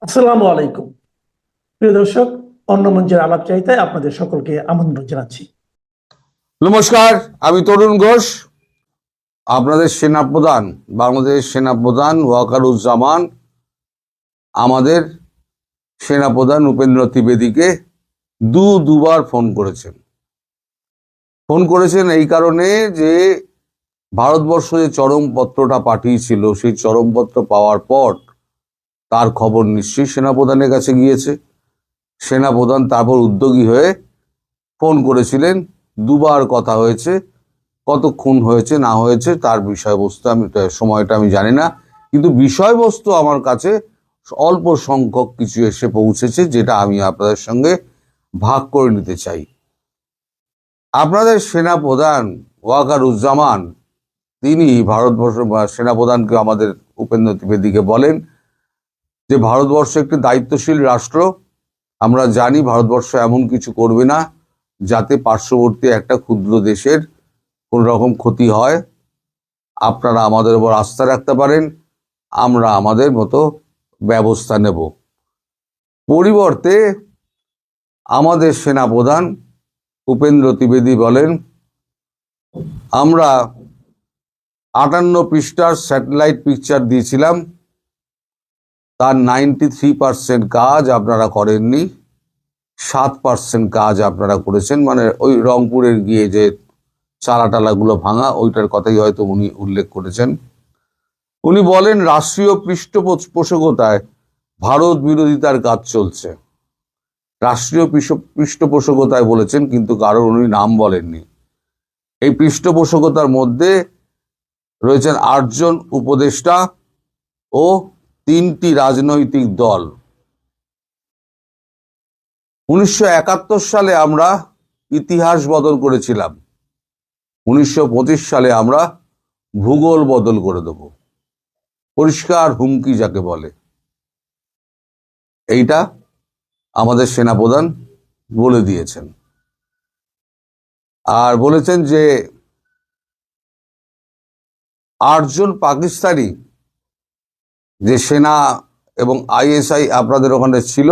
আসসালামু আলাইকুম। প্রিয় দর্শক, অন্য মঞ্চের আলাপ চাইতে আপনাদের সকলকে আমন্ত্রণ জানাচ্ছি। নমস্কার, আমি তরুণ ঘোষ। আপনাদের সেনাপ্রধান, বাংলাদেশ সেনাপ্রধান ওয়াকারুজ্জামান আমাদের সেনাপ্রধান উপেন্দ্র ত্রিবেদীকে দুবার ফোন করেছেন এই কারণে যে ভারতবর্ষ যে চরমপত্রটা পাঠিয়েছিল, সেই চরমপত্র পাওয়ার পর তার খবর নিশ্চয়ই সেনাপ্রধানের কাছে গিয়েছে। সেনাপ্রধান তারপর উদ্যোগী হয়ে ফোন করেছিলেন, দুবার কথা হয়েছে। কতক্ষণ হয়েছে না হয়েছে তার বিষয়বস্তু সময়টা আমি জানি না, কিন্তু বিষয়বস্তু আমার কাছে অল্প সংখ্যক কিছু এসে পৌঁছেছে, যেটা আমি আপনাদের সঙ্গে ভাগ করে নিতে চাই। আপনাদের সেনাপ্রধান ওয়াকারুজ্জামান তিনি ভারতবর্ষ সেনাপ্রধানকে, আমাদের উপেন্দ্র ত্রিবেদীকে বলেন যে ভারতবর্ষ একটি দায়িত্বশীল রাষ্ট্র। আমরা জানি ভারতবর্ষ এমন কিছু করবে না যাতে পার্শ্ববর্তী একটা ক্ষুদ্র দেশের কোন রকম ক্ষতি হয়। আপনারা আমাদের উপর আস্থা রাখতে পারেন, আমরা আমাদের মতো ব্যবস্থা নেব। পরিবর্তে আমাদের সেনাপ্রধান উপেন্দ্র ত্রিবেদী বলেন, আমরা 58 পৃষ্ঠার স্যাটেলাইট পিকচার দিয়েছিলাম, তার 93% কাজ আপনারা করেননি, 7% কাজ আপনারা করেছেন। মানে ওই রংপুরের গিয়ে যে চালাটালাগুলো ভাঙা, ওইটার কথাই হয়তো উনি উল্লেখ করেছেন। উনি বলেন রাষ্ট্রীয় পৃষ্ঠপোষকতায় ভারত বিরোধিতার কাজ চলছে। রাষ্ট্রীয় পৃষ্ঠপোষকতায় বলেছেন, কিন্তু কারোর উনি নাম বলেননি। এই পৃষ্ঠপোষকতার মধ্যে রয়েছেন 8 জন উপদেষ্টা ও 3টি রাজনৈতিক দল। 1971 সালে আমরা ইতিহাস বদল করেছিলাম, 1925 সালে আমরা ভূগোল বদল করে দেব। পরিষ্কার হুমকি যাকে বলে, এইটা আমাদের সেনাপ্রধান বলে দিয়েছেন। আর বলেছেন যে 8 জন পাকিস্তানি যে সেনা এবং আইএসআই আপনাদের ওখানে ছিল,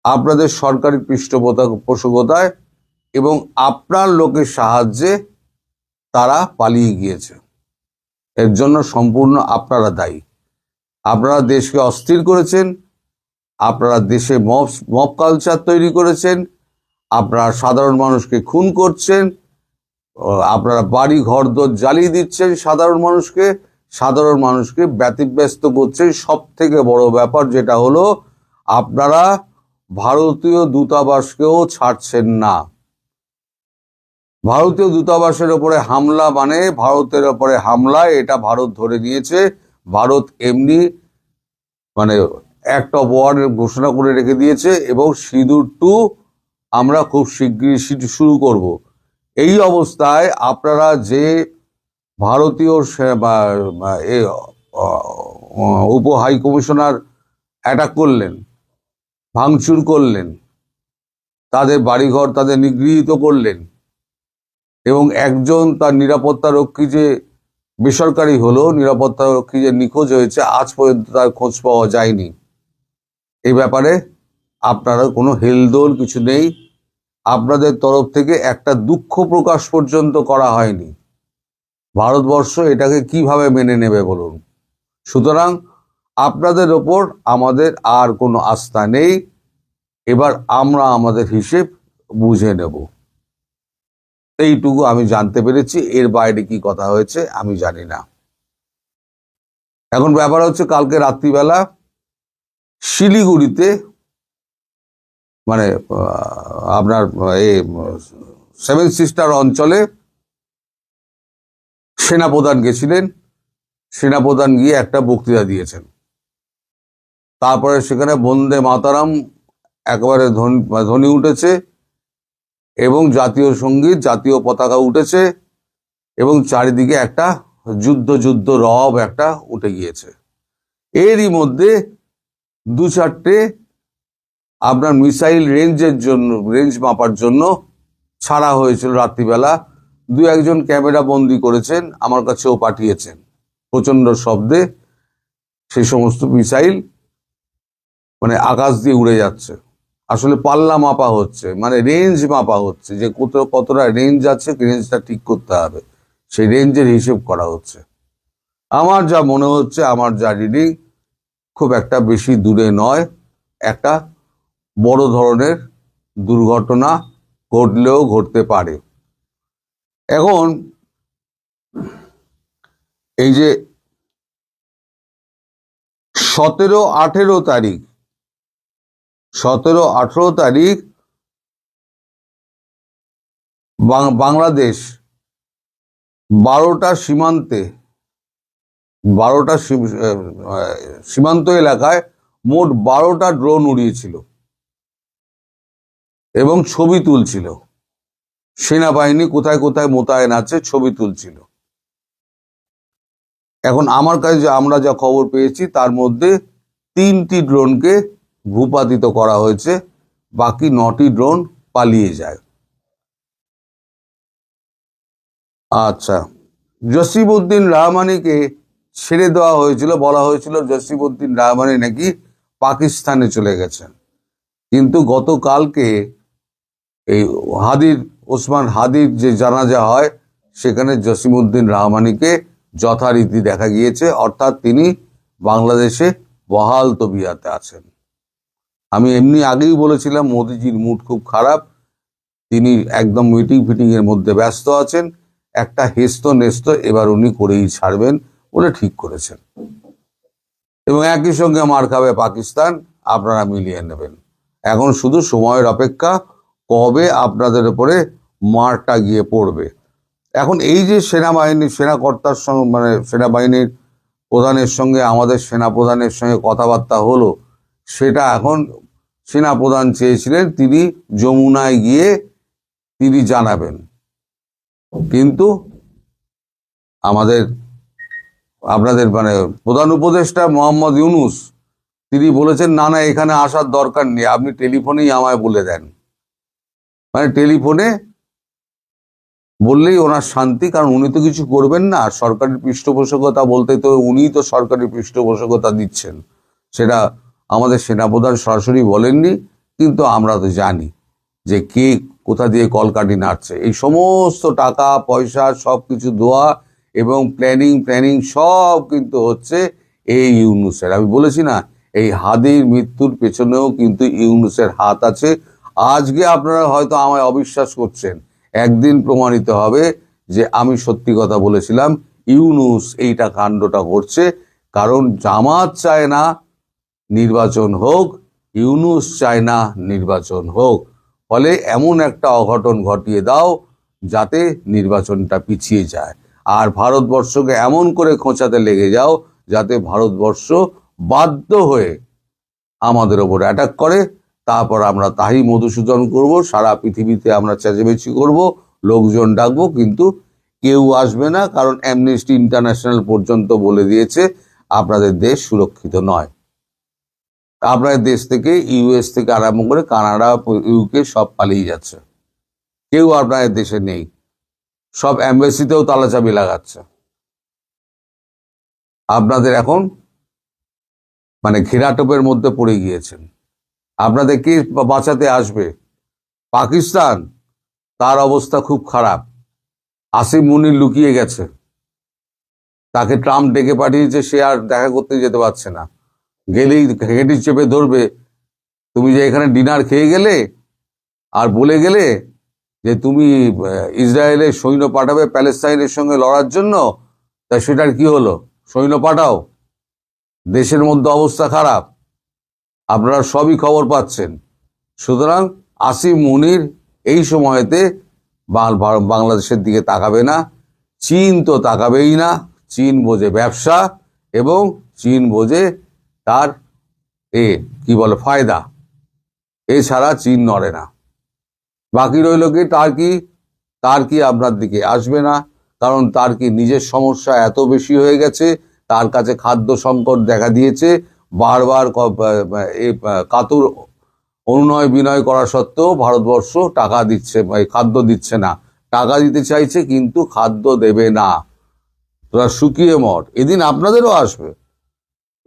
আপনাদের সরকারি পৃষ্ঠপোষকতায় এবং আপনার লোকের সাহায্যে তারা পালিয়ে গিয়েছে। এর জন্য সম্পূর্ণ আপনারা দায়ী। আপনারা দেশকে অস্থির করেছেন, আপনারা দেশে মব কালচার তৈরি করেছেন, আপনারা সাধারণ মানুষকে খুন করছেন, আপনারা বাড়ি ঘরদোর জ্বালিয়ে দিচ্ছেন, সাধারণ মানুষকে ব্যতিব্যস্ত করছেন। সব থেকে বড় ব্যাপার যেটা হলো, আপনারা ভারতীয় দূতাবাসকেও ছাড়ছেন না। ভারতীয় দূতাবাসের ওপরে হামলা মানে ভারতের ওপরে হামলা, এটা ভারত ধরে নিয়েছে। ভারত এমনি মানে অ্যাক্ট অফ ওয়ার ঘোষণা করে রেখে দিয়েছে, এবং সিঁদুর 2 আমরা খুব শীঘ্রই শুরু করব। এই অবস্থায় আপনারা যে ভারতীয় উপ হাই কমিশনার অ্যাটাক করলেন, ভাঙচুর করলেন, তাদের বাড়িঘর তাদের নিগৃহীত করলেন, এবং একজন তার নিরাপত্তা রক্ষী যে বেসরকারি হলো, নিরাপত্তা রক্ষী যে নিখোঁজ হয়েছে, আজ পর্যন্ত তার খোঁজ পাওয়া যায়নি। এই ব্যাপারে আপনারা কোনো হেলদোল কিছু নেই, আপনাদের তরফ থেকে একটা দুঃখ প্রকাশ পর্যন্ত করা হয়নি। ভারতবর্ষ এটাকে কিভাবে মেনে নেবে বলুন? সুতরাং আপনাদের ওপর আমাদের আর কোনো আস্থা নেই। এবার আমরা আমাদের হিসেব বুঝে নেব। এইটুকু আমি জানতে পেরেছি, এর বাইরে কি কথা হয়েছে আমি জানি না। এখন ব্যাপার হচ্ছে, কালকে রাত্রিবেলা শিলিগুড়িতে মানে আপনার এই 7 সিস্টার অঞ্চলে সেনাপ্রধান গেছিলেন। সেনাপ্রধান গিয়ে একটা বক্তৃতা দিয়েছেন। তারপরে সেখানে বন্দে মাতারাম একেবারে ধ্বনি উঠেছে, এবং জাতীয় সঙ্গীত, জাতীয় পতাকা উঠেছে, এবং চারিদিকে একটা যুদ্ধ রব একটা উঠে গিয়েছে। এরই মধ্যে 2-4টে আপনার মিসাইল রেঞ্জ মাপার জন্য ছাড়া হয়েছিল রাত্রিবেলা। 2-1জন ক্যামেরা বন্দি করেছেন, আমার কাছেও পাঠিয়েছেন। প্রচন্ড শব্দে সেই সমস্ত মিসাইল মানে আকাশ দিয়ে উড়ে যাচ্ছে। আসলে পাল্লা মাপা হচ্ছে, মানে রেঞ্জ মাপা হচ্ছে, যে কতটা রেঞ্জ আছে, রেঞ্জটা ঠিক করতে হবে, সেই রেঞ্জের হিসেব করা হচ্ছে। আমার যা মনে হচ্ছে, আমার যা রিডিং, খুব একটা বেশি দূরে নয়, একটা বড় ধরনের দুর্ঘটনা ঘটলেও ঘটতে পারে। এখন এই যে 17-18 তারিখ 17-18 তারিখ বাংলাদেশ 12টা সীমান্ত এলাকায় মোট 12টা ড্রোন উড়িয়েছিল এবং ছবি তুলছিল। সেনাবাহিনী কোথায় কোথায় মোতায়েন আছে ছবি তুলছিল। এখন আমার কাছে আমরা যা খবর পেয়েছি, তার মধ্যে 3টি ড্রোনকে ভূপাতিত করা হয়েছে, বাকি 9টি ড্রোন পালিয়ে যায়। আচ্ছা, জসিম-উদ্দিন রহমানিকে ছেড়ে দেওয়া হয়েছিল, বলা হয়েছিল জসিম-উদ্দিন রহমানি নাকি পাকিস্তানে চলে গেছেন, কিন্তু গতকালকে এই ওসমান হাদির যে জানাজা হয়, সেখানে জসিম-উদ্দিন রহমানিকে যথারীতি দেখা গিয়েছে, অর্থাৎ তিনি বাংলাদেশে বহাল তবিয়াতে আছেন। আমি এমনি আগেই বলেছিলাম মোদিজির মুড খুব খারাপ, তিনি একদম মিটিং ফিটিং এর মধ্যে ব্যস্ত আছেন, একটা হেস্ত নেস্ত এবার উনি করেই ছাড়বেন বলে ঠিক করেছেন, এবং একই সঙ্গে মার খাবে পাকিস্তান, আপনারা মিলিয়ে নেবেন। এখন শুধু সময়ের অপেক্ষা, কবে আপনাদের উপরে মারটা গিয়ে পড়বে। এখন এই যে সেনাকর্তার সঙ্গে, মানে সেনাবাহিনীর প্রধানের সঙ্গে আমাদের সেনাপ্রধানের সঙ্গে কথাবার্তা হলো, সেটা এখন সেনাপ্রধান চেয়েছিলেন তিনি যমুনায় গিয়ে তিনি জানাবেন, কিন্তু আপনাদের মানে প্রধান উপদেষ্টা মোহাম্মদ ইউনূস তিনি বলেছেন না না, এখানে আসার দরকার নেই, আপনি টেলিফোনেই আমায় বলে দেন। মানে টেলিফোনে বললেই ওনার শান্তি, কারণ উনি তো কিছু করবেন না, সরকারের পৃষ্ঠপোষকতা বলতে তো উনিই তো সরকারের পৃষ্ঠপোষকতা দিচ্ছেন, সেটা আমাদের সেনাপ্রধান সরাসরি বলেননি, কিন্তু আমরা তো জানি যে কে কোথা দিয়ে কলকাঠি নাড়ছে। এই সমস্ত টাকা পয়সা সবকিছু দেওয়া এবং প্ল্যানিং সব কিন্তু হচ্ছে এই ইউনূসের। আমি বলেছি না, এই হাদির মৃত্যুর পেছনেও কিন্তু ইউনূসের হাত আছে। আজকে আপনারা হয়তো আমায় অবিশ্বাস করছেন, একদিন প্রমাণিত হবে যে আমি সত্যি কথা বলেছিলাম, ইউনূস এইটা কাণ্ডটা করছে, কারণ জামাত চায় না নির্বাচন হোক, ইউনূস চায় না নির্বাচন হোক, ফলে এমন একটা অঘটন ঘটিয়ে দাও যাতে নির্বাচনটা পিছিয়ে যায়, আর ভারতবর্ষকে এমন করে খোঁচাতে লেগে যাও যাতে ভারতবর্ষ বাধ্য হয়ে আমাদের ওপর অ্যাটাক করে, তারপর আমরা তাই মধুসূদন করব, সারা পৃথিবীতে আমরা চেঁচামেচি করব, লোকজন ডাকবো, কিন্তু কেউ আসবে না, কারণ অ্যামনেস্টি ইন্টারন্যাশনাল পর্যন্ত বলে দিয়েছে আপনাদের দেশ সুরক্ষিত নয়। আপনাদের দেশ থেকে ইউএস থেকে আরম্ভ করে কানাডা, ইউকে সব পালিয়ে যাচ্ছে, কেউ আপনাদের দেশে নেই, সব এম্বাসিতেও তালাচাবি লাগাচ্ছে। আপনাদের এখন মানে ঘেরাটোপের মধ্যে পড়ে গিয়েছেন, আপনাদের কে বাঁচাতে আসবে? পাকিস্তান, তার অবস্থা খুব খারাপ, আসিম মুনির লুকিয়ে গেছে, তাকে ট্রাম্প ডেকে পাঠিয়েছে, সে আর দেখা করতে যেতে পারছে না, গেলেই ঘেঁটি চেপে ধরবে, তুমি যে এখানে ডিনার খেয়ে গেলে আর বলে গেলে যে তুমি ইসরায়েলের সৈন্য পাঠাবে প্যালেস্তাইনের সঙ্গে লড়ার জন্য, তা সেটার কি হলো? সৈন্য পাঠাও, দেশের মধ্যে অবস্থা খারাপ, আপনারা সবই খবর পাচ্ছেন। সুতরাং আসিম মুনির এই সময়তে বাংলাদেশের দিকে তাকাবে না, চীন তো তাকাবেই না, চীন বোঝে ব্যবসা এবং চীন বোঝে তার কি বলে ফায়দা, এছাড়া চীন নড়ে না। বাকি রইল কি তার কি আপনার দিকে আসবে না, কারণ তার কি নিজের সমস্যা এত বেশি হয়ে গেছে, তার কাছে খাদ্য সংকট দেখা দিয়েছে, বারবার কাতর অনুনয় বিনয় করা সত্ত্বেও ভারতবর্ষ টাকা দিচ্ছে, খাদ্য দিচ্ছে না, টাকা দিতে চাইছে কিন্তু খাদ্য দেবে না, তোরা শুকিয়ে মর, এদিন আপনাদেরও আসবে।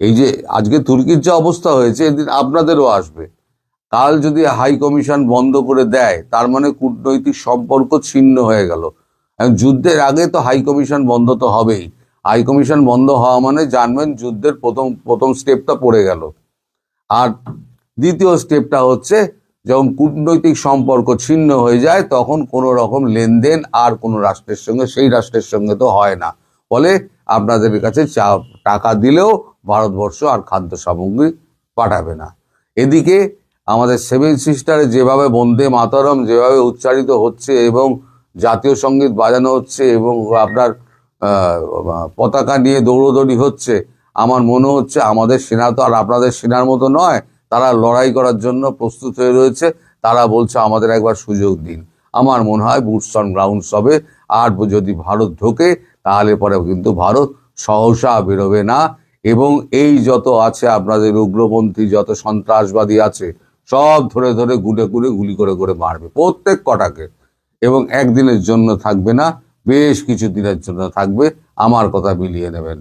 এই যে আজকে তুর্কির যে অবস্থা হয়েছে, এদিন আপনাদেরও আসবে। কাল যদি হাই কমিশন বন্ধ করে দেয়, তার মানে কূটনৈতিক সম্পর্ক ছিন্ন হয়ে গেল। এখন যুদ্ধের আগে তো হাই কমিশন বন্ধ তো হবেই। হাই কমিশন বন্ধ হওয়া মানে জানবেন যুদ্ধের প্রথম স্টেপটা পড়ে গেল। আর দ্বিতীয় স্টেপটা হচ্ছে, যখন কূটনৈতিক সম্পর্ক ছিন্ন হয়ে যায়, তখন কোনো রকম লেনদেন আর কোনো রাষ্ট্রের সঙ্গে, সেই রাষ্ট্রের সঙ্গে তো হয় না। ফলে আপনাদের কাছে টাকা দিলেও ভারতবর্ষ আর খাদ্য সামগ্রী পাঠাবে না। এদিকে আমাদের সেভেন সিস্টারে যেভাবে বন্দে মাতরম যেভাবে উচ্চারিত হচ্ছে এবং জাতীয় সঙ্গীত বাজানো হচ্ছে এবং আপনার পতাকা নিয়ে দৌড়দৌড়ি হচ্ছে, আমার মনে হচ্ছে আমাদের সেনা তো আর আপনাদের সেনার মতো নয়। তারা লড়াই করার জন্য প্রস্তুত হয়ে রয়েছে। তারা বলছে আমাদের একবার সুযোগ দিন। আমার মনে হয় বুটস অন গ্রাউন্ডস হবে। আর যদি ভারত ঢোকে, তাহলে পরে কিন্তু ভারত সহসা বেরোবে না। এবং এই যত আছে আপনাদের উগ্রপন্থী, যত সন্ত্রাসবাদী আছে, সব ধরে ধরে গুলি করে মারবে প্রত্যেক কটাকে। এবং একদিনের জন্য থাকবে না, বেশ কিছু দিনের জন্য থাকবে। আমার কথা মিলিয়ে নেবেন।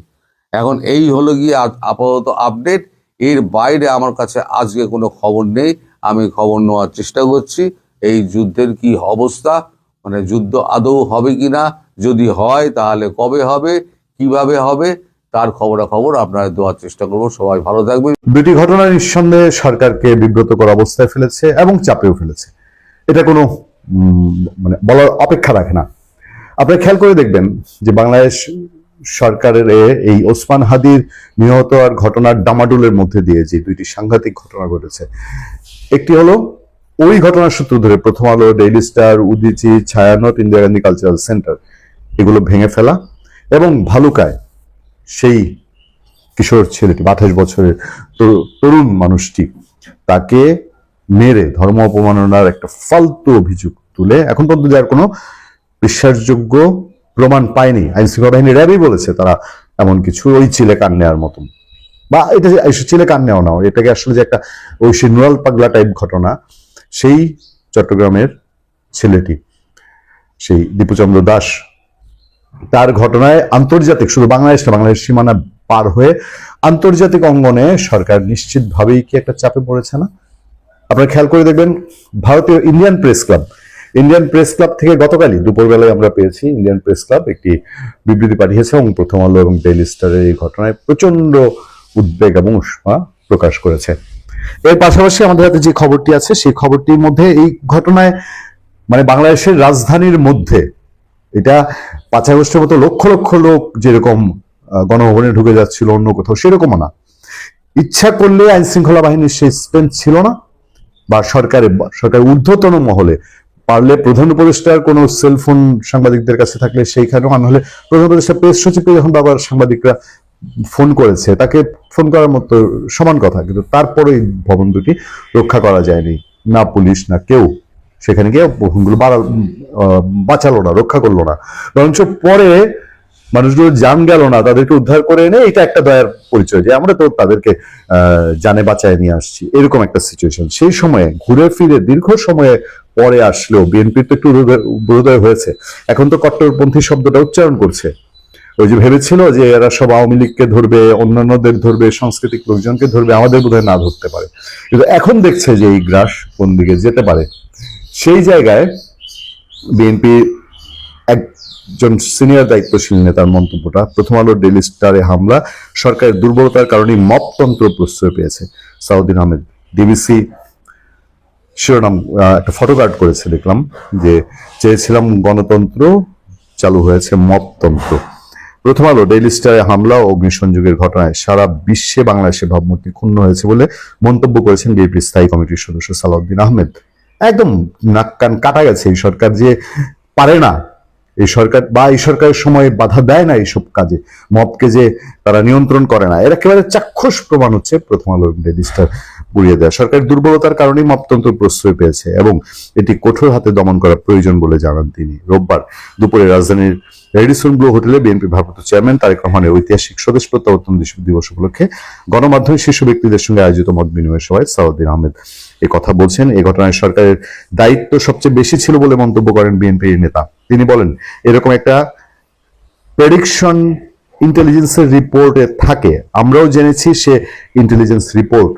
এখন এই হলো গিয়ে আপাতত আপডেট। এর বাইরে আমার কাছে আজকে কোনো খবর নেই। আমি খবর নেওয়ার চেষ্টা করছি এই যুদ্ধের কি অবস্থা, মানে যুদ্ধ আদৌ হবে কিনা, যদি হয় তাহলে কবে হবে, কিভাবে হবে, তার খবরাখবর আপনারা দেওয়ার চেষ্টা করবো। সবাই ভালো থাকবেন। দুটি ঘটনা নিঃসন্দেহে সরকারকে বিব্রতকর অবস্থায় ফেলেছে এবং চাপেও ফেলেছে। এটা কোনো মানে বলার অপেক্ষা রাখে না। আপনারা খেয়াল করে দেখবেন যে বাংলাদেশ সরকারের এই ওসমান হাদির নিহত আর ঘটনার ডামাডোলের মধ্যে দিয়ে যে দুইটি সাংঘাতিক ঘটনা ঘটেছে, একটি হলো ওই ঘটনার সূত্র ধরে প্রথম আলো, daily star, Udichi, Chhayanaut, Indira Gandhi cultural centre এগুলো ভেঙে ফেলা, এবং ভালুকায় সেই কিশোর ছেলেটি 28 বছরের তরুণ মানুষটি, তাকে মেরে ধর্ম অপমাননার একটা ফালতু অভিযোগ তুলে এখন পর্যন্ত যার কোনো বিশ্বাসযোগ্য প্রমাণ পায়নি। আইন শৃঙ্খলা বাহিনী র্যাবই বলেছে তারা এমন কিছু ওই চিলে কান নেওয়ার মতন, বা এটা চিলে কান নেওয়া না, এটাকে আসলে যে একটা ওই সে নুরাল পাগলা টাইপ ঘটনা, সেই চট্টগ্রামের ছেলেটি, সেই দীপুচন্দ্র দাস, তার ঘটনায় আন্তর্জাতিক, শুধু বাংলাদেশ না, বাংলাদেশ সীমানা পার হয়ে আন্তর্জাতিক অঙ্গনে সরকার নিশ্চিতভাবেই কি একটা চাপে পড়েছে না? আপনারা খেয়াল করে দেখবেন ভারতীয় ইন্ডিয়ান প্রেস ক্লাব থেকে গতকালই দুপুরবেলায় আমরা পেয়েছি, ইন্ডিয়ান প্রেস ক্লাব একটি বিবৃতি পাঠিয়েছে এবং প্রথম আলো এবং ডেইলি স্টারের এই ঘটনায় প্রচন্ড উদ্বেগ এবং উষ্মা প্রকাশ করেছে। এর পাশাপাশি আমাদের হাতে যে খবরটি আছে সেই খবরটির মধ্যে এই ঘটনায় মানে বাংলাদেশের রাজধানীর মধ্যে, এটা 5 আগস্টের মতো লক্ষ লক্ষ লোক যেরকম গণভবনে ঢুকে যাচ্ছিল অন্য কোথাও, সেরকমও না। ইচ্ছা করলে আইন শৃঙ্খলা বাহিনীর সেই স্ট্রেংথ ছিল না, বা সরকারের ঊর্ধ্বতন মহলে পারলে প্রধান উপদেষ্টার কোনো সেলফোন সাংবাদিকদের কাছে থাকলে সেইখানেও, আমি হলে প্রধান উপদেষ্টা প্রেস সচিবকে যখন বাবার সাংবাদিকরা ফোন করেছে, তাকে ফোন করার মতো সমান কথা, কিন্তু তারপরে ভবন দুটি রক্ষা করা যায়নি, না পুলিশ না কেউ সেখানে গিয়ে ভবনগুলো বাঁচালো না, রক্ষা করলো না, বরঞ্চ পরে মানুষগুলো জান গেল না, তাদেরকে উদ্ধার করে এনে এটা একটা দয়ার পরিচয় যে আমরা তো তাদেরকে জানে বাঁচায় নিয়ে আসছি, এরকম একটা সিচুয়েশন। সেই সময়ে ঘুরে ফিরে দীর্ঘ সময়ে পরে আসলেও বিএনপির তো একটু বোধোদয় হয়েছে, এখন তো কট্টরপন্থী শব্দটা উচ্চারণ করছে। ওই যে ভেবেছিল যে এরা সব আওয়ামী লীগকে ধরবে, অন্যান্যদের ধরবে, সাংস্কৃতিক লোকজনকে ধরবে, আমাদের বোধহয় না ধরতে পারে, কিন্তু এখন দেখছে যে এই গ্রাস কোন দিকে যেতে পারে। সেই জায়গায় বিএনপি একজন সিনিয়র দায়িত্বশীল নেতার মন্তব্যটা, প্রথম আলো ডেইলি স্টারে হামলা সরকারের দুর্বলতার কারণে মপতন্ত্র প্রশ্রয় পেয়েছে। সাউদ্দিন আহমেদ ডিবিসি শিরোনাম একটা ফটোকার্ড করেছে, দেখলাম যে চেয়েছিলাম গণতন্ত্র, চালু হয়েছে মপতন্ত্র। প্রথম আলো ডেইলি স্টারে হামলা ও অগ্নিসংযোগের ঘটনায় সারা বিশ্বে বাংলাদেশের ভাবমূর্তি ক্ষুণ্ণ হয়েছে বলে মন্তব্য করেছেন বিএনপির স্থায়ী কমিটির সদস্য সালাউদ্দিন আহমেদ। একদম নাক কান কাটা গেছে, এই সরকার যে পারে না, এই সরকার বা এই সরকারের সময় বাধা দেয় না এইসব কাজে, মবকে যে তারা নিয়ন্ত্রণ করে না, এর একেবারে চাক্ষুষ প্রমাণ হচ্ছে প্রথম আলো ডেইলি স্টার পুড়িয়ে দেয়। সরকারের দুর্বলতার কারণেই মপতন্ত্র প্রশ্রয় পেয়েছে এবং এটি কঠোর হাতে দমন করা প্রয়োজন বলে জানান তিনি। রোববার দুপুরে রাজধানীর রেডিসন ব্লু হোটেলে বিএনপি ভারপ্রাপ্ত চেয়ারম্যান তারেক রহমানের ঐতিহাসিক স্বদেশ প্রত্যাবর্তন দিবস উপলক্ষে গণমাধ্যমে শীর্ষ ব্যক্তিদের সঙ্গে আয়োজিত মত বিনিময় সভায় সালাউদ্দিন আহমেদ এই কথা বলছেন। এই ঘটনায় সরকারের দায়িত্ব সবচেয়ে বেশি ছিল বলে মন্তব্য করেন বিএনপির নেতা। তিনি বলেন, এরকম একটা প্রেডিকশন ইন্টেলিজেন্সের রিপোর্টে থাকে, আমরাও জেনেছি সে ইন্টেলিজেন্স রিপোর্ট।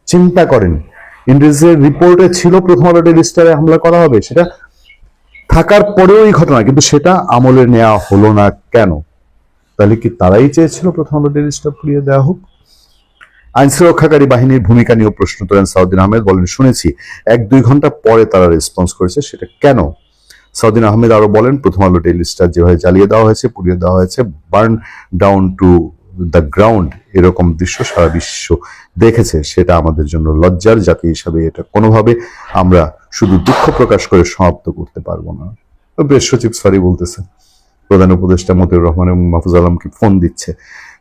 চিন্তা করেন, ইন্টেলিজেন্স রিপোর্টে ছিল প্রথম আলো ডেইলি স্টারে হামলা করা হবে, সেটা থাকার পরেও এই ঘটনা, কিন্তু সেটা আমলে নেওয়া হলো না কেন? তাহলে কি তারাই চেয়েছিল প্রথম আলো ডেইলি স্টার পুড়িয়ে দেওয়া হোক? আইন সুরক্ষাকারী বাহিনীর ভূমিকা নিয়েও প্রশ্ন তোলেন সাউদ্দিন আহমেদ, বলেন শুনেছি 1-2 ঘন্টা পরে তারা রেসপন্স করেছে, সেটা কেন? সাউদ্দিন আহমেদ আরো বলেন, প্রথম আলো ডেইলি স্টার যেভাবে জ্বালিয়ে দেওয়া হয়েছে, পুড়িয়ে দেওয়া হয়েছে, burn down to the ground, এরকম দৃশ্য সারা বিশ্ব দেখেছে, সেটা আমাদের জন্য লজ্জার। জাতি হিসাবে এটা কোনোভাবে আমরা শুধু দুঃখ প্রকাশ করে সমাপ্ত করতে পারবো না। প্রেস সচিব সরি বলতেছে, প্রধান উপদেষ্টা মতিউর রহমান এবং মাহফুজ আলমকে ফোন দিচ্ছে।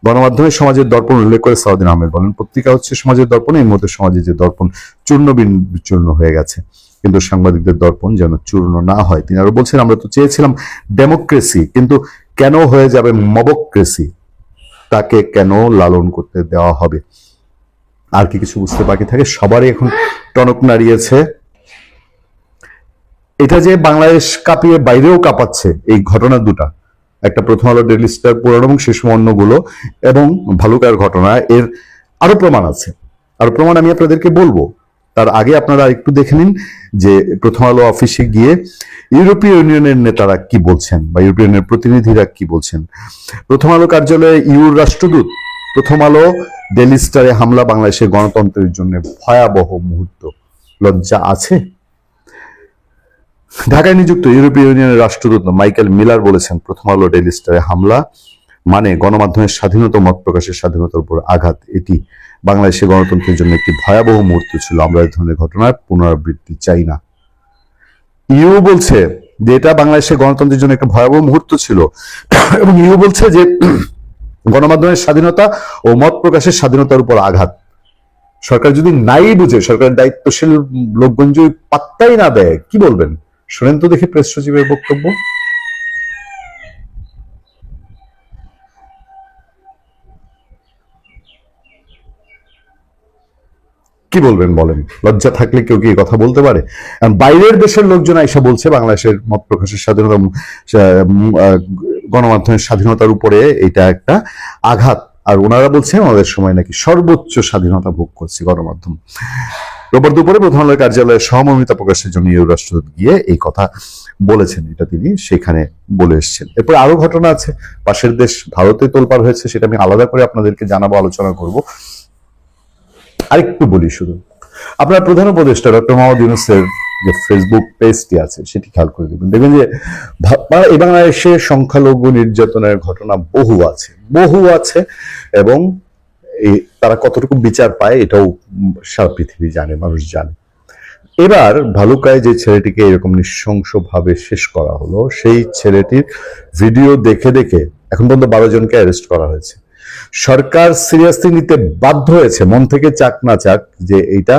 গণমাধ্যমে সমাজের দর্পণ উল্লেখ করে সাউদ্দিন আহমেদ বলেন, পত্রিকা হচ্ছে সমাজের দর্পণ, এই মুহূর্তে সমাজে যে দর্পণ চূর্ণ বিচূর্ণ হয়ে গেছে, কিন্তু সাংবাদিকদের দর্পণ যেন চূর্ণ না হয়। তিনি আরো বলছেন, আমরা তো চেয়েছিলাম ডেমোক্রেসি, কিন্তু কেন হয়ে যাবে মবক্রেসি? তাকে কেন লালন করতে দেওয়া হবে? আর কি কিছু বুঝতে বাকি থাকে? সবারই এখন টনক নাড়িয়েছে। এটা যে বাংলাদেশ কাঁপিয়ে বাইরেও কাঁপাচ্ছে, এই ঘটনা দুটা, একটা প্রথম আলো ডেইলি স্টার পুরানো এবং শেষ অন্যগুলো, এবং ভালুকার ঘটনা, এর আরো প্রমাণ আছে। আরো প্রমাণ আমি আপনাদেরকে বলবো। তার আগে আপনারা একটু দেখে নিন যে প্রথম আলো অফিসে গিয়ে ইউরোপীয় ইউনিয়নের নেতারা কি বলছেন, বা ইউরোপীয় ইউনিয়নের প্রতিনিধিরা কি বলছেন। প্রথম আলো কার্যালয়ে ইউর রাষ্ট্রদূত, প্রথম আলো ডেইলি স্টারে হামলা বাংলাদেশের গণতন্ত্রের জন্য ভয়াবহ মুহূর্ত। লজ্জা আছে? ঢাকায় নিযুক্ত ইউরোপীয় ইউনিয়নের রাষ্ট্রদূত মাইকেল মিলার বলেছেন, প্রথম আলো ডেইলি স্টারে হামলা মানে গণমাধ্যমের স্বাধীনতা, মত প্রকাশের স্বাধীনতার উপর আঘাত। এটি বাংলাদেশের গণতন্ত্রের জন্য একটি ভয়াবহ মুহূর্ত ছিল। আমরা এই ধরনের ঘটনার পুনরাবৃত্তি চাই না। ইউ বলছে যে এটা বাংলাদেশের গণতন্ত্রের জন্য একটা ভয়াবহ মুহূর্ত ছিল, এবং ইউ বলছে যে গণমাধ্যমের স্বাধীনতা ও মত প্রকাশের স্বাধীনতার উপর আঘাত। সরকার যদি নাই বুঝে, সরকারের দায়িত্বশীল লোকগণ যদি পাত্তাই না দেয়, কি বলবেন? শুনেন তো দেখি প্রেস সচিবের বক্তব্য। কি বলবেন বলেন? লজ্জা থাকলে কেউ কি কথা বলতে পারে? বাইরের দেশের লোকজন এসে বলছে বাংলাদেশের মত প্রকাশের স্বাধীনতা, গণমাধ্যমের স্বাধীনতার উপরে এটা একটা আঘাত, আর ওনারা বলছেন আমাদের সময় নাকি সর্বোচ্চ স্বাধীনতা ভোগ করছে গণমাধ্যম। রোববার দুপুরে প্রধান আলোর কার্যালয়ে সহমর্মিতা প্রকাশের জন্য ইউ রাষ্ট্রদূত গিয়ে এই কথা বলেছেন, এটা তিনি সেখানে বলে এসেছেন। এরপর আরো ঘটনা আছে, পাশের দেশ ভারতে তোলপাড় হয়েছে, সেটা আমি আলাদা করে আপনাদেরকে জানাবো, আলোচনা করব। আরেকটু বলি শুধু, আপনার প্রধান উপদেষ্টা ডক্টর মোহাম্মদ ইউনূসের যে ফেসবুক পেজটি আছে সেটি খেয়াল করে দেখবেন যে এই বাংলাদেশে সংখ্যালঘু নির্যাতনের ঘটনা বহু আছে, এবং তারা কতটুকু বিচার পায় এটাও সারা পৃথিবী জানে, মানুষ জানে। এবার ভালুকায় যে ছেলেটিকে এরকম নৃশংসভাবে শেষ করা হলো, সেই ছেলেটির ভিডিও দেখে দেখে এখন পর্যন্ত 12 জনকে অ্যারেস্ট করা হয়েছে। সরকার সিরিয়াসলি নিতে বাধ্য হয়েছে, মন থেকে চাক না চাক, যে এইটা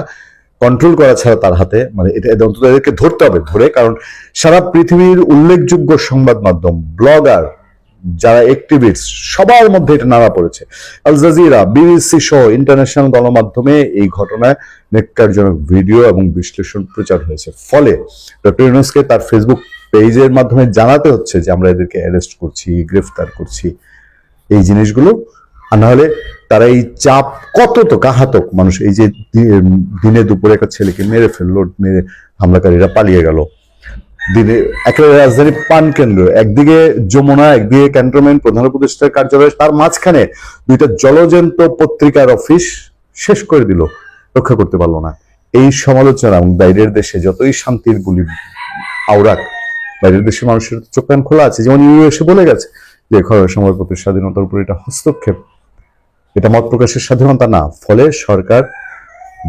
কন্ট্রোল করা ছাড়া তার হাতে, মানে এটা অন্তত এদেরকে ধরতে হবে, ধরে, কারণ সারা পৃথিবীর উল্লেখযোগ্য সংবাদ মাধ্যম, ব্লগার, যারা অ্যাক্টিভিস্ট, সবার মধ্যে এটা নাড়া পড়েছে। আল জাজিরা, বিবিসি সহ ইন্টারন্যাশনাল গণমাধ্যমে এই ঘটনায় নেক্কারজনক ভিডিও এবং বিশ্লেষণ প্রচার হয়েছে। ফলে ডক্টর ইউনূসকে তার ফেসবুক পেজের মাধ্যমে জানাতে হচ্ছে যে আমরা এদেরকে অ্যারেস্ট করছি, গ্রেফতার করছি, এই জিনিসগুলো। আর নাহলে তারা এই চাপ কত তো কাহাতক মানুষ, এই যে দিনে দুপুরে একটা ছেলেকে মেরে ফেললো, মেরে হামলাকারীরা পালিয়ে গেল, দিনে একেবারে রাজধানী পান কেন্দ্র, একদিকে যমুনা, একদিকে ক্যান্টনমেন্ট, প্রধান উপদেষ্টার কার্যালয়, তার মাঝখানে দুইটা জলজন্ত পত্রিকার অফিস শেষ করে দিল, রক্ষা করতে পারলো না। এই সমালোচনা, এবং বাইরের দেশে যতই শান্তির বুলি আওরাক, বাইরের দেশের মানুষের চোখ কান খোলা আছে, যেমন ইউ এসে বলে গেছে যে সংবাদপত্রের স্বাধীনতার উপর এটা হস্তক্ষেপ, এটা মত প্রকাশের স্বাধীনতা না। ফলে সরকার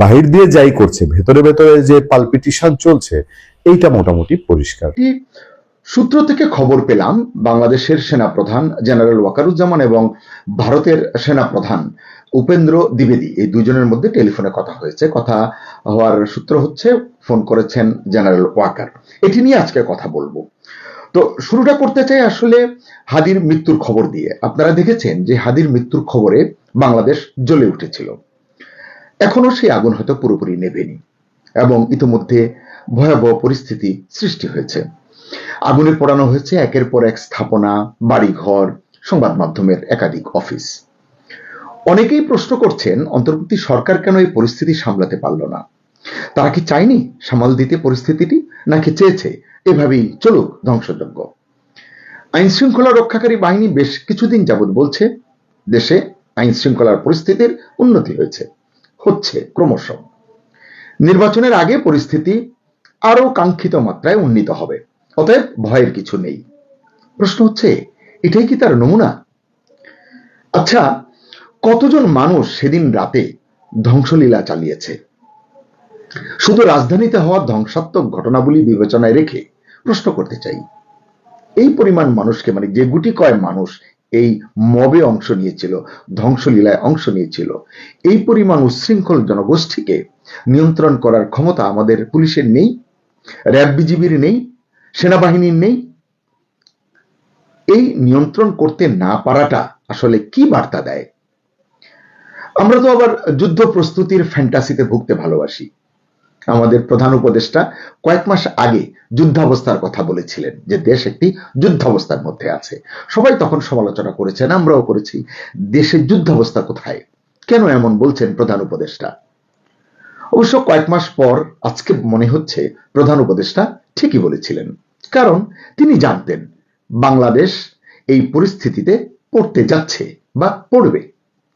বাহির দিয়ে যাই করছে, ভেতরে ভেতরে যে পালপিটিশন চলছে, এইটা মোটামুটি পরিষ্কার। সূত্র থেকে খবর পেলাম, বাংলাদেশের সেনাপ্রধান জেনারেল ওয়াকারুজ্জামান এবং ভারতের সেনাপ্রধান উপেন্দ্র দ্বিবেদী, এই দুজনের মধ্যে টেলিফোনে কথা হয়েছে। কথা হওয়ার সূত্র হচ্ছে ফোন করেছেন জেনারেল ওয়াকার। এটি নিয়ে আজকে কথা বলবো। তো শুরুটা করতে চাই আসলে হাদির মৃত্যুর খবর দিয়ে। আপনারা দেখেছেন যে হাদির মৃত্যুর খবরে বাংলাদেশ জ্বলে উঠেছিল। এখনো সেই আগুন হয়তো পুরোপুরি নেভেনি, এবং ইতিমধ্যে ভয়াবহ পরিস্থিতি সৃষ্টি হয়েছে। আগুনে পোড়ানো হয়েছে একের পর এক স্থাপনা, বাড়িঘর, সংবাদ মাধ্যমের একাধিক অফিস। অনেকেই প্রশ্ন করছেন অন্তর্বর্তী সরকার কেন এই পরিস্থিতি সামলাতে পারল না। তারা কি চায়নি সামাল দিতে পরিস্থিতিটি, নাকি চেয়েছে এভাবেই চলুক ধ্বংসযজ্ঞ? আইন শৃঙ্খলা রক্ষাকারী বাহিনী বেশ কিছুদিন যাবৎ বলছে দেশে আইন শৃঙ্খলার পরিস্থিতির উন্নতি হচ্ছে ক্রমশ। নির্বাচনের আগে পরিস্থিতি আরো কাঙ্ক্ষিত মাত্রায় উন্নীত হবে, অতএব ভয়ের কিছু নেই। প্রশ্ন হচ্ছে, এটাই কি তার নমুনা? আচ্ছা, কতজন মানুষ সেদিন রাতে ধ্বংসলীলা চালিয়েছে? শুধু রাজধানীতে হওয়া ধ্বংসাত্মক ঘটনাবলী বিবেচনায় রেখে প্রশ্ন করতে চাই, এই পরিমাণ মানুষকে, মানে যে গুটি কয় মানুষ এই মবে অংশ নিয়েছিল, ধ্বংসলীলায় অংশ নিয়েছিল, এই পরিমাণ উচ্ছৃঙ্খল জনগোষ্ঠীকে নিয়ন্ত্রণ করার ক্ষমতা আমাদের পুলিশের নেই, র্যাব বিজিবির নেই, সেনাবাহিনীর নেই। এই নিয়ন্ত্রণ করতে না পারাটা আসলে কি বার্তা দেয়? আমরা তো আবার যুদ্ধ প্রস্তুতির ফ্যান্টাসিতে ভুগতে ভালোবাসি। আমাদের প্রধান উপদেষ্টা কয়েক মাস আগে যুদ্ধাবস্থার কথা বলেছিলেন, যে দেশ একটি যুদ্ধাবস্থার মধ্যে আছে। সবাই তখন সমালোচনা করেছেন, আমরাও করেছি। দেশের যুদ্ধাবস্থা কোথায়? কেন এমন বলছেন প্রধান উপদেষ্টা? অবশ্য কয়েক মাস পর আজকে মনে হচ্ছে প্রধান উপদেষ্টা ঠিকই বলেছিলেন, কারণ তিনি জানতেন বাংলাদেশ এই পরিস্থিতিতে পড়তে যাচ্ছে বা পড়বে,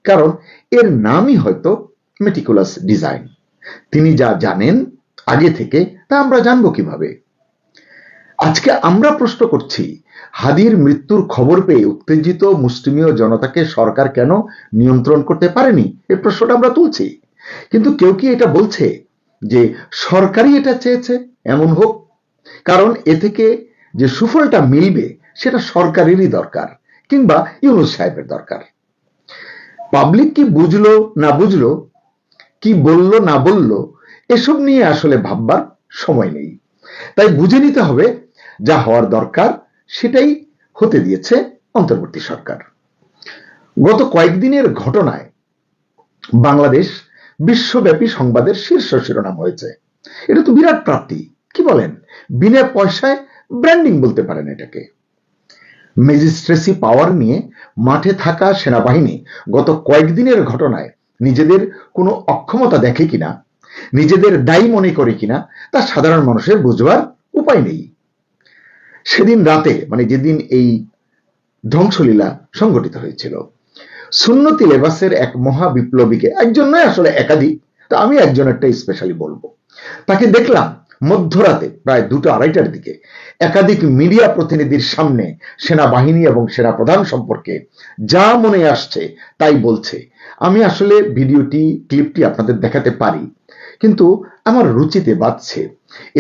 কারণ এর নামই হয়তো মেটিকুলাস ডিজাইন। তিনি যা জানেন আগে থেকে, তা আমরা জানবো কিভাবে? আজকে আমরা প্রশ্ন করছি, হাদির মৃত্যুর খবর পেয়ে উত্তেজিত মুসলিমীয় জনতাকে সরকার কেন নিয়ন্ত্রণ করতে পারেনি, এই প্রশ্নটা আমরা তুলছি। কিন্তু কেউ কি এটা বলছে যে সরকারই এটা চেয়েছে এমন হোক? কারণ এ থেকে যে সুফলটা মিলবে সেটা সরকারেরই দরকার, কিংবা ইউনূস সাহেবের দরকার। পাবলিক কি বুঝলো না বুঝলো, কি বলল না বলল, এসব নিয়ে আসলে ভাববার সময় নেই। তাই বুঝে নিতে হবে, যা হওয়ার দরকার সেটাই হতে দিয়েছে অন্তর্বর্তী সরকার। গত কয়েকদিনের ঘটনায় বাংলাদেশ বিশ্বব্যাপী সংবাদের শীর্ষ শিরোনাম হয়েছে। এটা তো বিরাট প্রাপ্তি, কি বলেন? বিনা পয়সায় ব্র্যান্ডিং বলতে পারেন এটাকে। ম্যাজিস্ট্রেসি পাওয়ার নিয়ে মাঠে থাকা সেনাবাহিনী গত কয়েকদিনের ঘটনায় নিজেদের কোনো অক্ষমতা দেখে কিনা, নিজেদের দায়ী মনে করে কিনা, তা সাধারণ মানুষের বুঝবার উপায় নেই। সেদিন রাতে, মানে যেদিন এই ধ্বংসলীলা সংঘটিত হয়েছিল, সুন্নতি লেবাসের এক মহা বিপ্লবীকে, একজন নয় আসলে একাধিক, তো আমি একজনেরটা স্পেশালি বলবো, তাকে দেখলাম মধ্যরাতে প্রায় 2টা-2:30টার দিকে একাধিক মিডিয়া প্রতিনিধির সামনে সেনাবাহিনী এবং সেনাপ্রধান সম্পর্কে যা মনে আসছে তাই বলছে। আমি আসলে ভিডিওটি, ক্লিপটি আপনাদের দেখাতে পারি, কিন্তু আমার রুচিতে বাধছে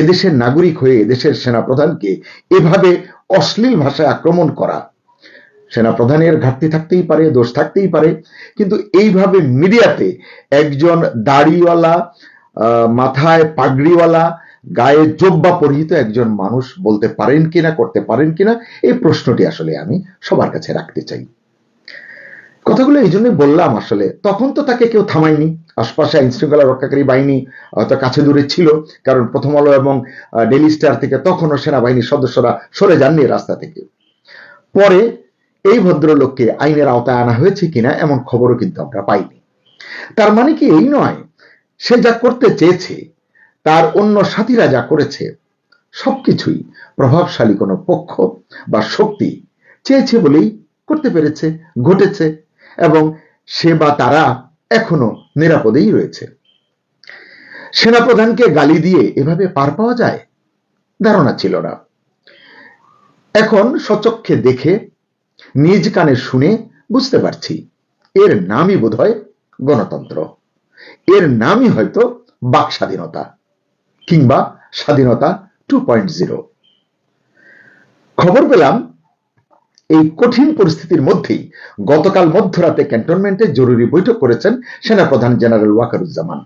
এদেশের নাগরিক হয়ে এদেশের সেনাপ্রধানকে এভাবে অশ্লীল ভাষায় আক্রমণ করা। সেনাপ্রধানের ঘাটতি থাকতেই পারে, দোষ থাকতেই পারে, কিন্তু এইভাবে মিডিয়াতে একজন দাড়িওয়ালা, মাথায় পাগড়িওয়ালা, গায়ে জোব্বা পরিহিত একজন মানুষ বলতে পারেন কিনা, করতে পারেন কিনা, এই প্রশ্নটি আসলে আমি সবার কাছে রাখতে চাই। কথাগুলো এই জন্যই বললাম, আসলে তখন তো তাকে কেউ থামায়নি। আশপাশে আইন শৃঙ্খলা রক্ষাকারী বাহিনী হয়তো কাছে দূরে ছিল, কারণ প্রথম আলো এবং ডেইলি স্টার থেকে তখনও সেনাবাহিনীর সদস্যরা সরে যাননি রাস্তা থেকে। পরে এই ভদ্রলোককে আইনের আওতায় আনা হয়েছে কিনা এমন খবরও কিন্তু আমরা পাইনি। তার মানে কি এই নয়, সে যা করতে চেয়েছে, তার অন্য সাথীরা যা করেছে, সবকিছুই প্রভাবশালী কোনো পক্ষ বা শক্তি চেয়েছে বলেই করতে পেরেছে, ঘটেছে, এবং সে বা তারা এখনো নিরাপদেই রয়েছে। সেনাপ্রধানকে গালি দিয়ে এভাবে পার পাওয়া যায়, ধারণা ছিল না। এখন সচক্ষে দেখে, নিজ কানে শুনে বুঝতে পারছি, এর নামই বোধহয় গণতন্ত্র, এর নামই হয়তো বাক স্বাধীনতা, কিংবা স্বাধীনতা 2.0। খবর পেলাম এই কঠিন পরিস্থিতির মধ্যেই গতকাল মধ্যরাতে ক্যান্টনমেন্টে জরুরি বৈঠক করেছেন সেনাপ্রধান জেনারেল ওয়াকারুজ্জামান।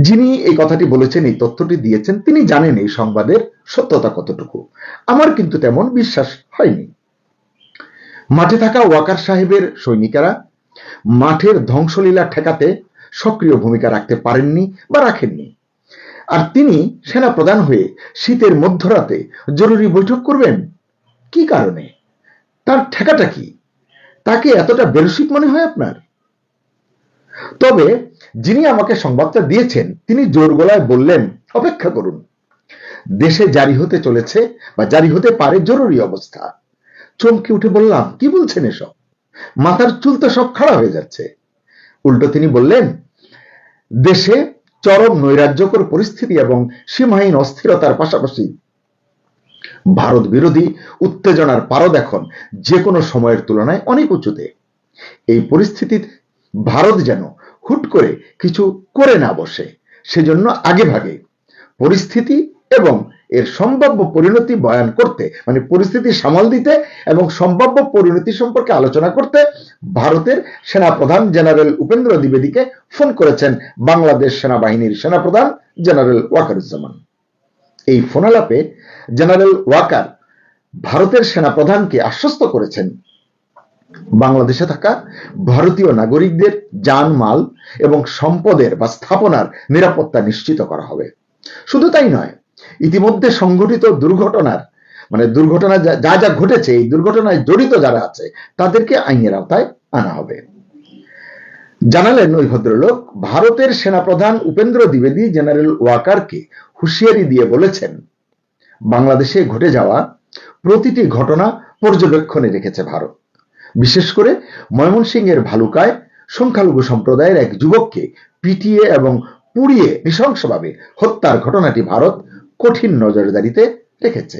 যিনি এই কথাটি বলেছেন, এই তথ্যটি দিয়েছেন, তিনি জানেন এই সংবাদের সত্যতা কতটুকু। আমার কিন্তু তেমন বিশ্বাস হয়নি। মাঠে থাকা ওয়াকার সাহেবের সৈনিকেরা মাঠের ধ্বংসলীলা ঠেকাতে সক্রিয় ভূমিকা রাখতে পারেননি বা রাখেননি, আর তিনি সেনাপ্রধান হয়ে শীতের মধ্যরাতে জরুরি বৈঠক করবেন কি কারণে? তার ঠেকাটা কি? তাকে এতটা বেরসিক মনে হয় আপনার? তবে যিনি আমাকে সংবাদটা দিয়েছেন তিনি জোর গলায় বললেন, অপেক্ষা করুন, দেশে জারি হতে চলেছে বা জারি হতে পারে জরুরি অবস্থা। চমকে উঠে বললাম, কি বলছেন এসব? মাথার চুল তো সব খাড়া হয়ে যাচ্ছে। উল্টো তিনি বললেন, দেশে চরম নৈরাজ্যকর পরিস্থিতি এবং সীমাহীন অস্থিরতার পাশাপাশি ভারত বিরোধী উত্তেজনার পারদ এখন যে কোনো সময়ের তুলনায় অনেক উঁচুতে। এই পরিস্থিতিতে ভারত যেন হুট করে কিছু করে না বসে, সেজন্য আগে ভাগে পরিস্থিতি এবং এর সম্ভাব্য পরিণতি বয়ান করতে, মানে পরিস্থিতি সামাল দিতে এবং সম্ভাব্য পরিণতি সম্পর্কে আলোচনা করতে ভারতের সেনাপ্রধান জেনারেল উপেন্দ্র দ্বিবেদীকে ফোন করেছেন বাংলাদেশ সেনাবাহিনীর সেনাপ্রধান জেনারেল ওয়াকারুজ্জামান। এই ফোনালাপে জেনারেল ওয়াকার ভারতের সেনাপ্রধানকে আশ্বস্ত করেছেন বাংলাদেশে থাকা ভারতীয় নাগরিকদের জানমাল এবং সম্পদের বা স্থাপনার নিরাপত্তা নিশ্চিত করা হবে। শুধু তাই নয়, ইতিমধ্যে সংঘটিত দুর্ঘটনা যা যা ঘটেছে, এই দুর্ঘটনায় জড়িত যারা আছে তাদেরকে আইনের আওতায় আনা হবে। জানালেন ওই ভদ্রলোক, ভারতের সেনাপ্রধান উপেন্দ্র দ্বিবেদী জেনারেল ওয়াকারকে হুঁশিয়ারি দিয়ে বলেছেন, বাংলাদেশে ঘটে যাওয়া প্রতিটি ঘটনা পর্যবেক্ষণে রেখেছে ভারত। বিশেষ করে ময়মনসিংহের ভালুকায় সংখ্যালঘু সম্প্রদায়ের এক যুবককে পিটিয়ে এবং পুড়িয়ে নৃশংসভাবে হত্যার ঘটনাটি ভারত কঠিন নজরদারিতে রেখেছে।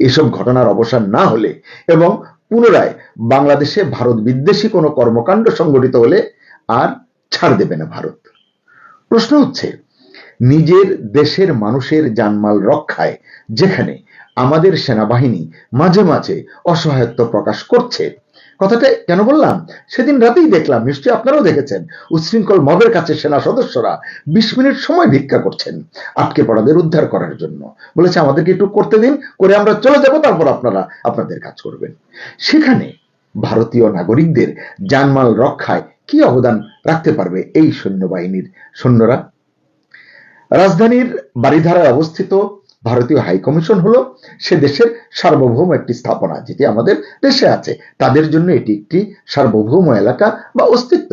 এসব ঘটনার অবসান না হলে এবং পুনরায় বাংলাদেশে ভারত বিদ্বেষী কোনো কর্মকাণ্ড সংঘটিত হলে আর ছাড় দেবে না ভারত। প্রশ্ন হচ্ছে, নিজের দেশের মানুষের জানমাল রক্ষায় যেখানে আমাদের সেনাবাহিনী মাঝে মাঝে অসহায়ত্ব প্রকাশ করছে, কথাটা কেন বললাম? সেদিন রাতেই দেখলাম, নিশ্চয়ই আপনারাও দেখেছেন, উচ্ছৃঙ্খল মবের কাছে সেনা সদস্যরা 20 মিনিট সময় ভিক্ষা করছেন আটকে পড়াদের উদ্ধার করার জন্য। বলেছে, আমাদেরকে একটু করতে দিন, করে আমরা চলে যাব, তারপর আপনারা আপনাদের কাজ করবেন। সেখানে ভারতীয় নাগরিকদের জানমাল রক্ষায় কি অবদান রাখতে পারবে এই সৈন্যবাহিনীর সৈন্যরা? রাজধানীর বারিধারায় অবস্থিত ভারতীয় হাই কমিশন হলো সে দেশের সার্বভৌম একটি স্থাপনা, যেটি আমাদের দেশে আছে। তাদের জন্য এটি একটি সার্বভৌম এলাকা বা অস্তিত্ব।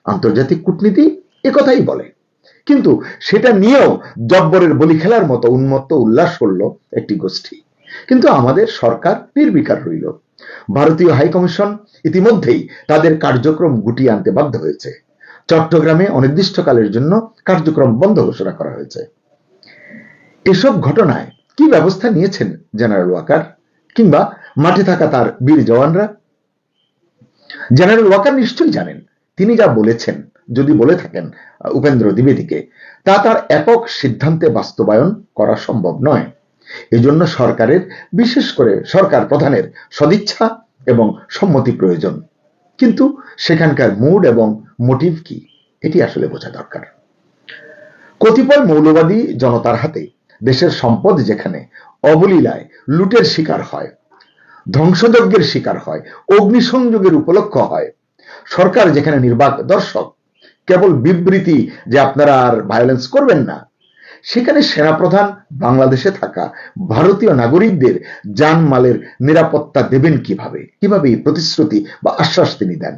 আন্তর্জাতিক কূটনীতি একথাই বলে, কিন্তু সেটা নিয়েও জব্বরের বলি খেলার মতো উন্মত্ত উল্লাস করলো একটি গোষ্ঠী। কিন্তু আমাদের সরকার নির্বিকার রইল। ভারতীয় হাই কমিশন ইতিমধ্যেই তাদের কার্যক্রম গুটিয়ে আনতে বাধ্য হয়েছে। চট্টগ্রামে অনির্দিষ্টকালের জন্য কার্যক্রম বন্ধ ঘোষণা করা হয়েছে। এসব ঘটনায় কি ব্যবস্থা নিয়েছেন জেনারেল ওয়াকার কিংবা মাঠে থাকা তার বীর জওয়ানরা? জেনারেল ওয়াকার নিশ্চয়ই জানেন, তিনি যা বলেছেন, যদি বলে থাকেন উপেন্দ্র দ্বিবেদীকে, তা তার একক সিদ্ধান্তে বাস্তবায়ন করা সম্ভব নয়। এজন্য সরকারের, বিশেষ করে সরকার প্রধানের সদিচ্ছা এবং সম্মতি প্রয়োজন। কিন্তু সেখানকার মুড এবং মোটিভ কি, এটি আসলে বোঝা দরকার। কতিপয় মৌলবাদী জনতার হাতে দেশের সম্পদ যেখানে অবলীলায় লুটের শিকার হয়, ধ্বংসযজ্ঞের শিকার হয়, অগ্নিসংযোগের উপলক্ষ হয়, সরকার যেখানে নির্বাক দর্শক, কেবল বিবৃতি যে আপনারা আর ভায়োলেন্স করবেন না, সেখানে সেনাপ্রধান বাংলাদেশে থাকা ভারতীয় নাগরিকদের জানমালের নিরাপত্তা দেবেন কিভাবে? কিভাবে এই প্রতিশ্রুতি বা আশ্বাস তিনি দেন?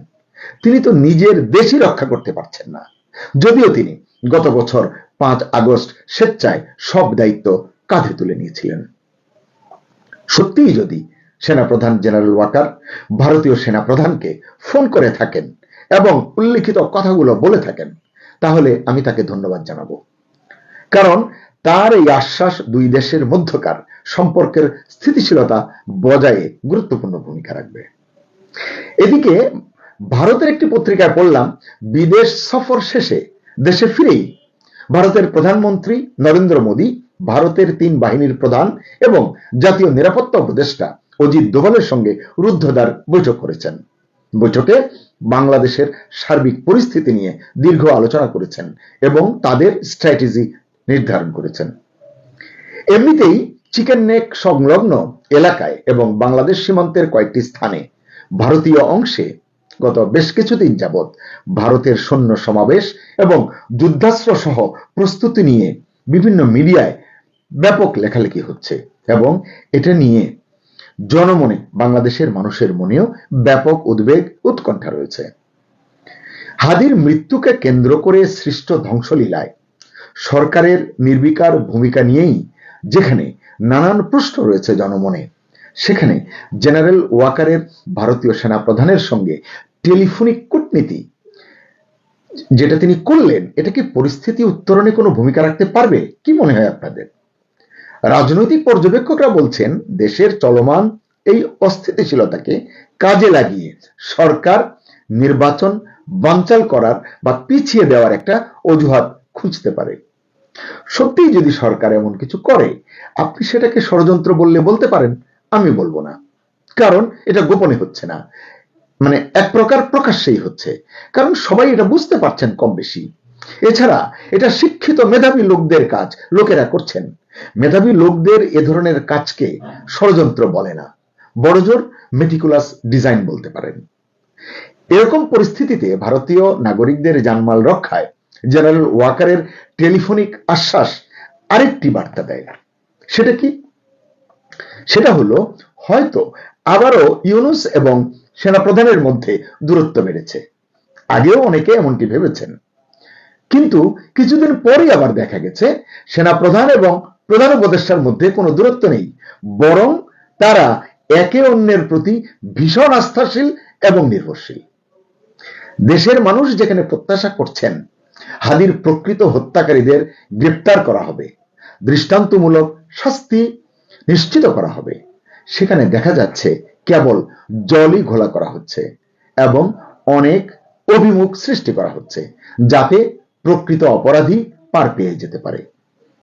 তিনি তো নিজের দেশই রক্ষা করতে পারছেন না, যদিও তিনি গত বছর 5 আগস্ট স্বেচ্ছায় সব দায়িত্ব কাঁধে তুলে নিয়েছিলেন। সত্যিই যদি সেনাপ্রধান জেনারেল ওয়াকার ভারতীয় সেনাপ্রধানকে ফোন করে থাকেন এবং উল্লিখিত কথাগুলো বলে থাকেন, তাহলে আমি তাকে ধন্যবাদ জানাবো। কারণ তার এই আশ্বাস দুই দেশের মধ্যকার সম্পর্কের স্থিতিশীলতা বজায়ে গুরুত্বপূর্ণ ভূমিকা রাখবে। এদিকে ভারতের একটি পত্রিকায় পড়লাম, বিদেশ সফর শেষে দেশে ফিরেই ভারতের প্রধানমন্ত্রী নরেন্দ্র মোদী ভারতের 3 বাহিনীর প্রধান এবং জাতীয় নিরাপত্তা উপদেষ্টা অজিত দোভালের সঙ্গে রুদ্ধদ্বার বৈঠক করেছেন। বৈঠকে বাংলাদেশের সার্বিক পরিস্থিতি নিয়ে দীর্ঘ আলোচনা করেছেন এবং তাদের স্ট্র্যাটেজি নির্ধারণ করেছেন। এমনিতেই চিকেন নেক সংলগ্ন এলাকায় এবং বাংলাদেশ সীমান্তের কয়েকটি স্থানে ভারতীয় অংশে গত বেশ কিছুদিন যাবৎ ভারতের সৈন্য সমাবেশ এবং যুদ্ধাস্ত্র সহ প্রস্তুতি নিয়ে বিভিন্ন মিডিয়ায় ব্যাপক লেখালেখি হচ্ছে এবং এটা নিয়ে জনমনে, বাংলাদেশের মানুষের মনেও ব্যাপক উদ্বেগ, উৎকণ্ঠা রয়েছে। হাদির মৃত্যুকে কেন্দ্র করে সৃষ্ট ধ্বংসলীলায় সরকারের নির্বিকার ভূমিকা নিয়েই যেখানে নানান প্রশ্ন রয়েছে জনমনে, সেখানে জেনারেল ওয়াকারের ভারতীয় সেনাপ্রধানের সঙ্গে টেলিফোনিক কূটনীতি যেটা তিনি করলেন, এটা কি পরিস্থিতি উত্তরণে কোনো ভূমিকা রাখতে পারবে? কি মনে হয় আপনাদের? রাজনৈতিক পর্যবেক্ষকরা বলছেন, দেশের চলমান এই অস্থিতিশীলতাকে কাজে লাগিয়ে সরকার নির্বাচন বানচাল করার বা পিছিয়ে দেওয়ার একটা অজুহাত খুঁজতে পারে। সত্যিই যদি সরকার এমন কিছু করে, আপনি সেটাকে ষড়যন্ত্র বললে বলতে পারেন, আমি বলবো না, কারণ এটা গোপনে হচ্ছে না, মানে এক প্রকার প্রকাশ্যেই হচ্ছে, কারণ সবাই এটা বুঝতে পারছেন কম বেশি। এছাড়া এটা শিক্ষিত মেধাবী লোকদের কাজ, লোকেরা করছেন। মেধাবী লোকদের এ ধরনের কাজকে ষড়যন্ত্র বলে না, বড়জোর মেটিকুলাস ডিজাইন বলতে পারেন। এরকম পরিস্থিতিতে ভারতীয় নাগরিকদের জানমাল রক্ষায় জেনারেল ওয়াকারের টেলিফোনিক আশ্বাস আরেকটি বার্তা দেয়। সেটা কি? সেটা হলো, হয়তো আবারও ইউনূস এবং সেনাপ্রধানের মধ্যে দূরত্ব বেড়েছে। আগেও অনেকে এমনটি ভেবেছেন, কিন্তু কিছুদিন পরেই আবার দেখা গেছে সেনাপ্রধান এবং প্রধান উপদেষ্টার মধ্যে কোনো দূরত্ব নেই, বরং তারা একে অন্যের প্রতি ভীষণ আস্থাশীল এবং নির্ভরশীল। দেশের মানুষ যেখানে প্রত্যাশা করছেন হাদির প্রকৃত হত্যাকারীদের গ্রেপ্তার করা হবে, দৃষ্টান্তমূলক শাস্তি নিশ্চিত করা হবে, সেখানে দেখা যাচ্ছে কেবল জলই ঘোলা করা হচ্ছে এবং অনেক অভিমুখ সৃষ্টি করা হচ্ছে, যাতে প্রকৃত অপরাধী পার পেয়ে যেতে পারে।